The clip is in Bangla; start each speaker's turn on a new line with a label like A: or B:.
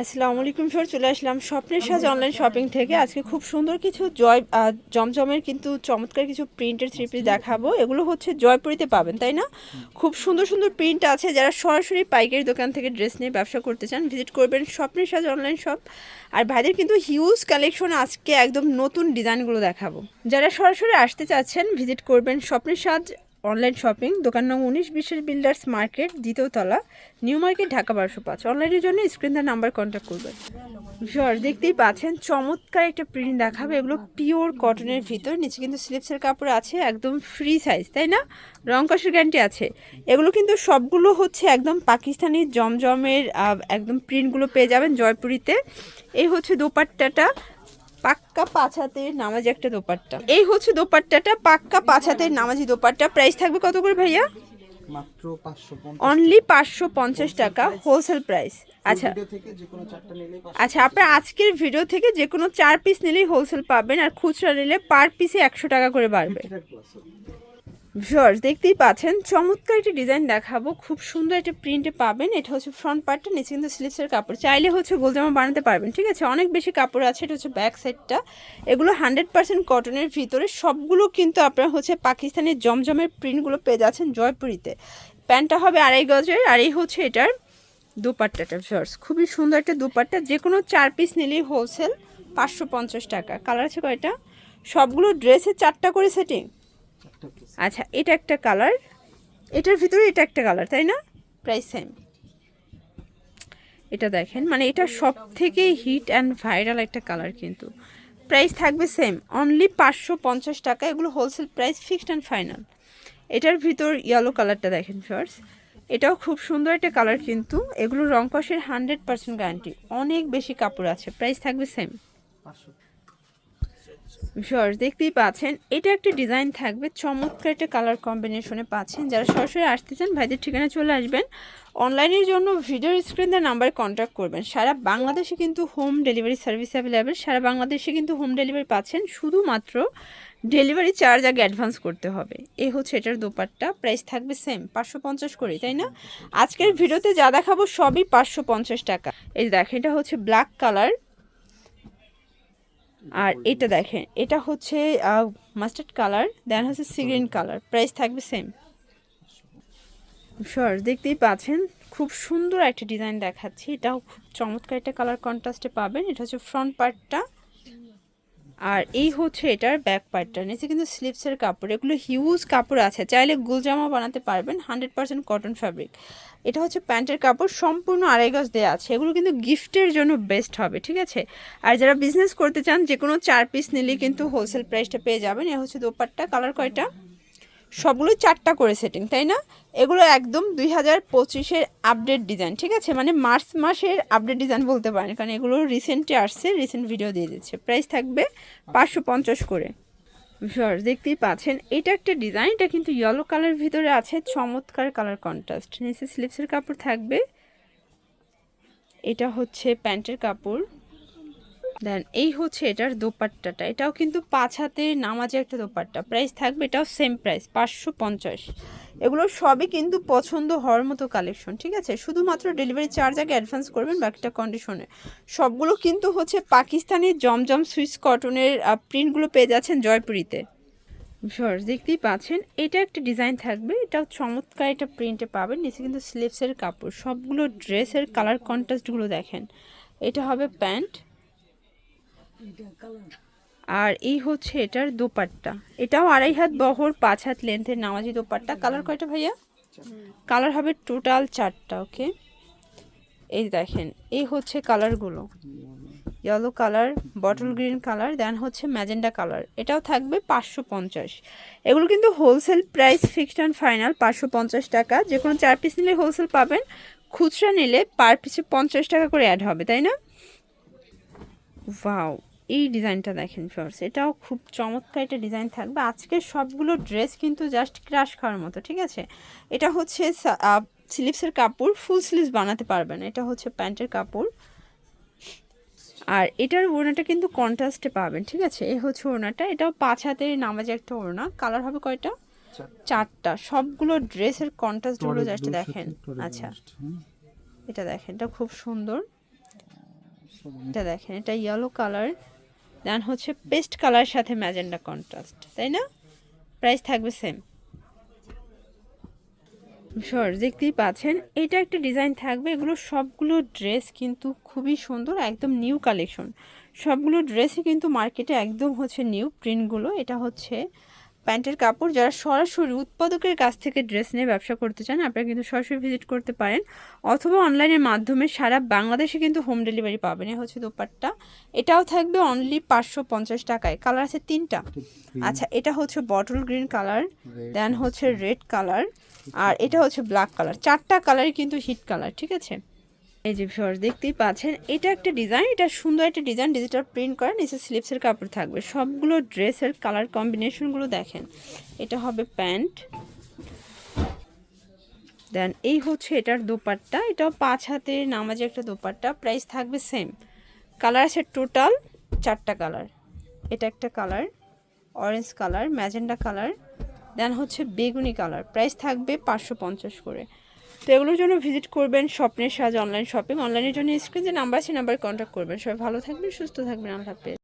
A: আসসালামু আলাইকুম স্যার, চলে আসলাম স্বপ্নের সাজ অনলাইন শপিং থেকে। আজকে খুব সুন্দর কিছু জমজমের কিন্তু চমৎকার কিছু প্রিন্টের থ্রি পিস দেখাবো। এগুলো হচ্ছে জয়পুরিতে পাবেন, তাই না? খুব সুন্দর সুন্দর প্রিন্ট আছে। যারা সরাসরি পাইকারি দোকান থেকে ড্রেস নিয়ে ব্যবসা করতে চান, ভিজিট করবেন স্বপ্নের সাজ অনলাইন শপ। আর ভাইদের কিন্তু হিউজ কালেকশন, আজকে একদম নতুন ডিজাইনগুলো দেখাবো। যারা সরাসরি আসতে চাচ্ছেন, ভিজিট করবেন স্বপ্নের সাজ অনলাইন শপিং, দোকান নং 19 বিশেষ বিল্ডার্স মার্কেট, দ্বিতীয় তলা, নিউ মার্কেট, ঢাকা 1205। অনলাইনের জন্য স্ক্রিন তার নাম্বার কন্ট্যাক্ট করবেন। ভিউয়ার দেখতেই পাচ্ছেন চমৎকার একটা প্রিন্ট দেখাবে। এগুলো পিওর কটনের ভিতর, নিচে কিন্তু স্লিপসের কাপড় আছে, একদম ফ্রি সাইজ, তাই না? রং কষের গ্যারান্টি আছে। এগুলো কিন্তু সবগুলো হচ্ছে একদম পাকিস্তানি জমজমের একদম প্রিন্টগুলো পেয়ে যাবেন জয়পুরিতে। এই হচ্ছে দোপাট্টাটা, পাক্কা 5 হাতের নামাজি একটা দোপাট্টা। এই হচ্ছে দোপাট্টাটা, পাক্কা 5 হাতের নামাজি দোপাট্টা। প্রাইস থাকবে কত করে ভাইয়া?
B: মাত্র 550,
A: অনলি 550 টাকা হোলসেল প্রাইস। আচ্ছা
B: ভিডিও থেকে যে কোনো চারটা নিলেই
A: আচ্ছা, আপনার আজকের ভিডিও থেকে যে কোনো 4 পিস নিলেই হোলসেল পাবেন, আর খুচরা নিলে পার পিসে 100 টাকা করে বাড়বে।
B: 50 প্লাস হবে।
A: ভিউয়ার্স দেখতেই পাচ্ছেন চমৎকার একটা ডিজাইন দেখাবো, খুব সুন্দর একটা প্রিন্টে পাবেন। এটা হচ্ছে ফ্রন্ট পার্টটা, নিচে কিন্তু স্লিভসের কাপড়। চাইলে হচ্ছে গোলজামা বানাতে পারবেন, ঠিক আছে? অনেক বেশি কাপড় আছে। এটা হচ্ছে ব্যাক সাইডটা। এগুলো 100% কটনের ভিতরে, সবগুলো কিন্তু আপনারা হচ্ছে পাকিস্তানের জমজমের প্রিন্টগুলো পেয়ে যাচ্ছেন জয়পুরিতে। প্যান্টটা হবে 2.5 গজের, আর এই হচ্ছে এটার দুপাট্টাটা। ভিউয়ার্স খুবই সুন্দর একটা দুপাট্টা, যে কোনো 4 পিস নিলেই হোলসেল 550 টাকা। কালার আছে কয়টা? সবগুলো ড্রেসে 4টা করে সেটিং।
B: চারটা পিস।
A: আচ্ছা, এটা একটা কালার, এটার ভিতরে এটা একটা কালার, তাই না? Price same. এটা দেখেন, মানে এটা সব থেকে হিট অ্যান্ড ভাইরাল একটা কালার, কিন্তু প্রাইস থাকবে সেম, অনলি 550 টাকা। এগুলো wholesale price, fixed and final. এটার ভিতর ইয়েলো কালারটা দেখেন ফার্স্ট, এটাও খুব সুন্দর একটা কালার, কিন্তু এগুলো রং কষের 100% গ্যারান্টি। অনেক বেশি কাপড় আছে, প্রাইস থাকবে সেম।
B: 500।
A: ভিউয়ার্স দেখতেই পাচ্ছেন, এটা একটা ডিজাইন থাকবে, চমৎকার একটা কালার কম্বিনেশনে পাচ্ছেন। যারা সরাসরি আসতে চান, ভাইদের ঠিকানা চলে আসবেন। অনলাইনের জন্য ভিডিওর স্ক্রিনের নাম্বারে কন্ট্যাক্ট করবেন। সারা বাংলাদেশে কিন্তু হোম ডেলিভারি সার্ভিস অ্যাভেলেবেল। সারা বাংলাদেশে কিন্তু হোম ডেলিভারি পাচ্ছেন, শুধুমাত্র ডেলিভারি চার্জ আগে অ্যাডভান্স করতে হবে। এই হচ্ছে এটার দোপাট্টা, প্রাইস থাকবে সেম 550 করে, তাই না? আজকের ভিডিওতে যা দেখাবো সবই 550 টাকা। এই দেখেন, এটা হচ্ছে ব্ল্যাক কালার, আর এটা দেখেন, এটা হচ্ছে মাস্টার্ড কালার, দেন হচ্ছে সি গ্রিন কালার। প্রাইস থাকবে সেম। শর দেখতেই পাচ্ছেন, খুব সুন্দর একটা ডিজাইন দেখাচ্ছি। এটাও খুব চমৎকার একটা কালার কন্ট্রাস্টে পাবেন। এটা হচ্ছে ফ্রন্ট পার্টটা, আর এই হচ্ছে এটার ব্যাক পার্টটা। নিচে কিন্তু স্লিভসের কাপড়, এগুলো হিউজ কাপড় আছে, চাইলে গোলজামা বানাতে পারবেন। 100% কটন ফ্যাব্রিক। এটা হচ্ছে প্যান্টের কাপড়, সম্পূর্ণ 2.5 গজ দেওয়া আছে। এগুলো কিন্তু গিফটের জন্য বেস্ট হবে, ঠিক আছে? আর যারা বিজনেস করতে চান, যে কোনো 4 পিস নিলেই কিন্তু হোলসেল প্রাইসটা পেয়ে যাবেন। এ হচ্ছে দোপাট্টা। কালার কয়টা? সবগুলোই 4টা করে সেটিং, তাই না? এগুলো একদম 2025-এর আপডেট ডিজাইন, ঠিক আছে? মানে মার্চ মাসের আপডেট ডিজাইন বলতে পারেন, কারণ এগুলো রিসেন্টলি আসছে, রিসেন্ট ভিডিও দিয়ে দিচ্ছে। প্রাইস থাকবে 550 করে। ভিউয়ার্স দেখতেই পাচ্ছেন, এটা একটা ডিজাইন, এটা কিন্তু ইয়েলো কালার ভিতরে আছে, চমৎকার কালার কন্ট্রাস্ট। নিচে স্লিপসের কাপড় থাকবে। এটা হচ্ছে প্যান্টের কাপড়, দেন এই হচ্ছে এটার দোপাট্টাটা। এটাও কিন্তু 5 হাতের নামাজে একটা দোপাট্টা। প্রাইস থাকবে এটাও সেম প্রাইস, 550। এগুলো সবই কিন্তু পছন্দ হওয়ার মতো কালেকশন, ঠিক আছে? শুধুমাত্র ডেলিভারি চার্জ আগে অ্যাডভান্স করবেন, বাকিটা কন্ডিশনে। সবগুলো কিন্তু হচ্ছে পাকিস্তানি জমজম সুইস কটনের প্রিন্টগুলো পেয়ে যাচ্ছেন জয়পুরিতে। ভিউয়ার্স দেখতেই পাচ্ছেন, এটা একটা ডিজাইন থাকবে, এটাও চমৎকার একটা প্রিন্টে পাবেন। নিচে কিন্তু স্লিভসের কাপড়, সবগুলো ড্রেসের কালার কন্ট্রাস্টগুলো দেখেন। এটা হবে প্যান্ট, আর এই হচ্ছে এটার দোপাট্টা। এটাও 2.5 হাত বহর, 5 হাত লেন্থের নামাজি দোপাট্টা। কালার কয়টা ভাইয়া? কালার হবে টোটাল 4টা। ওকে, এই দেখেন, এই হচ্ছে কালারগুলো, yellow colour, bottle green colour, then হচ্ছে ম্যাজেন্ডা কালার। এটাও থাকবে 550। এগুলো কিন্তু wholesale price, fixed and final 550 টাকা। যে কোনো 4 পিস নিলে হোলসেল পাবেন, খুচরা নিলে পার পিসে 50 টাকা করে অ্যাড হবে, তাই না? ওয়াও, এই ডিজাইনটা দেখেন ফার্স্ট, এটাও খুব চমৎকার একটা ডিজাইন থাকবে। আজকের সবগুলো ড্রেস কিন্তু জাস্ট ক্রাশ খাওয়ার মতো, ঠিক আছে? এটা হচ্ছে স্লিভসের কাপড়, ফুল স্লিভস বানাতে পারবেন। এটা হচ্ছে প্যান্টের কাপড়, আর এটার ওড়নাটা কিন্তু কন্ট্রাস্টে পাবেন, ঠিক আছে? এই হচ্ছে ওড়নাটা, এটাও 5 হাতের নামাজে একটা ওড়না। কালার হবে কয়টা? 4টা। সবগুলো ড্রেসের কন্ট্রাস্টগুলো জাস্ট দেখেন। আচ্ছা, এটা দেখেন, এটা খুব সুন্দর।
B: সবুজ।
A: এটা দেখেন, এটা ইয়েলো কালার, দেন হচ্ছে পেস্ট কালারের সাথে ম্যাজেন্ডা কন্ট্রাস্ট, তাই না? প্রাইস থাকবে সেম। শর্ট দেখতেই পাচ্ছেন, এটা একটা ডিজাইন থাকবে। এগুলো সবগুলো ড্রেস কিন্তু খুবই সুন্দর, একদম নিউ কালেকশন। সবগুলো ড্রেসই কিন্তু মার্কেটে একদম হচ্ছে নিউ প্রিন্টগুলো। এটা হচ্ছে প্যান্টের কাপড়। যারা সরাসরি উৎপাদকের কাছ থেকে ড্রেস নিয়ে ব্যবসা করতে চান, আপনারা কিন্তু সরাসরি ভিজিট করতে পারেন, অথবা অনলাইনের মাধ্যমে সারা বাংলাদেশে কিন্তু হোম ডেলিভারি পাবেন। এ হচ্ছে দোপাট্টা, এটাও থাকবে অনলি 550 টাকায়। কালার আছে 3টা। আচ্ছা, এটা হচ্ছে বটল গ্রিন কালার, দেন হচ্ছে রেড কালার, আর এটা হচ্ছে ব্ল্যাক কালার। 4টা কালারই কিন্তু হিট কালার, ঠিক আছে? এই যে ভিউয়ার্স দেখতেই পাচ্ছেন, এটা একটা ডিজাইন, এটা সুন্দর একটা ডিজাইন, ডিজিটাল প্রিন্ট করা, নিচে স্লিপসের কাপড় থাকবে। সবগুলো ড্রেসের কালার কম্বিনেশনগুলো দেখেন। এটা হবে প্যান্ট, দেন এই হচ্ছে এটার দোপাট্টা। এটাও 5 হাতের নামাজে একটা দোপাট্টা। প্রাইস থাকবে সেম। কালার আছে টোটাল 4টা কালার। এটা একটা colour, orange colour, magenta colour, then হচ্ছে বেগুনি কালার। প্রাইস থাকবে 550 করে। তো এগুলোর জন্য ভিজিট করবেন স্বপ্নের সাজ অনলাইন শপিং। অনলাইনের জন্য স্ক্রিনে যে নাম্বার আছে, নাম্বারে কন্ট্যাক্ট করবেন। সবাই ভালো থাকবেন, সুস্থ থাকবেন, আল্লাহ হাফেজ।